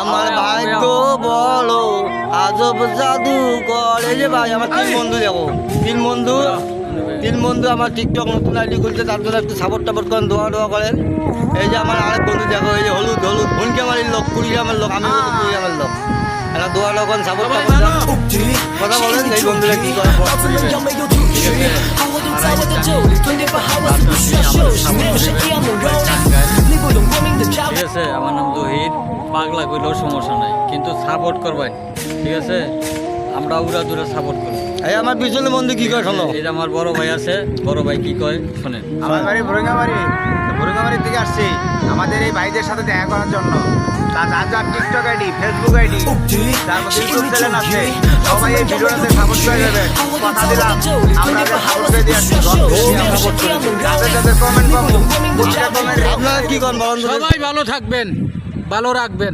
আমার ভাই তো বলো আজব জাদু করে যে ভাই আমার তিন বন্ধু যাবো তিন বন্ধু আমার টিকটক নতুন আইডি খুলছে তার জন্য একটু সাপোর্ট টাপোর্ট করেন দোয়া করেন। এই যে আমার আরেক বন্ধু দেখো এই যে হলুদ ভুনকে আমার লোক 20 গ্রামের লোক আমি 20 গ্রামের লোক এরা দোয়া করেন সাপোর্ট কথা বলেন এই বন্ধুরা কি করে ঠিক আছে। আমার নাম জহির, পাগলা কইলেও সমস্যা নাই, কিন্তু সাপোর্ট করবেন। ঠিক আছে, আমরা উড়া দূরে সাপোর্ট করবো। এই আমার পিছনে বন্ধু কি করে শোনো, এই যে আমার বড় ভাই আছে, বড় ভাই কি কয় শোনেন। আমার বাড়ি ভুরুঙ্গামারি থেকে আসছি আমাদের এই ভাইদের সাথে দেখা করার জন্য। যার টিকটক আইডি, ফেসবুক আইডি, তার মধ্যে ইউটিউব চ্যানেল আছে, সবাই এই ভিডিওটাতে সাপোর্ট করে দেবেন। কথা দিলাম আমরা সাপোর্ট করে দিয়ে আসছি। যাদের কমেন্ট পাবো আপনারা কি করেন বলেন তো? সবাই ভালো থাকবেন, ভালো রাখবেন।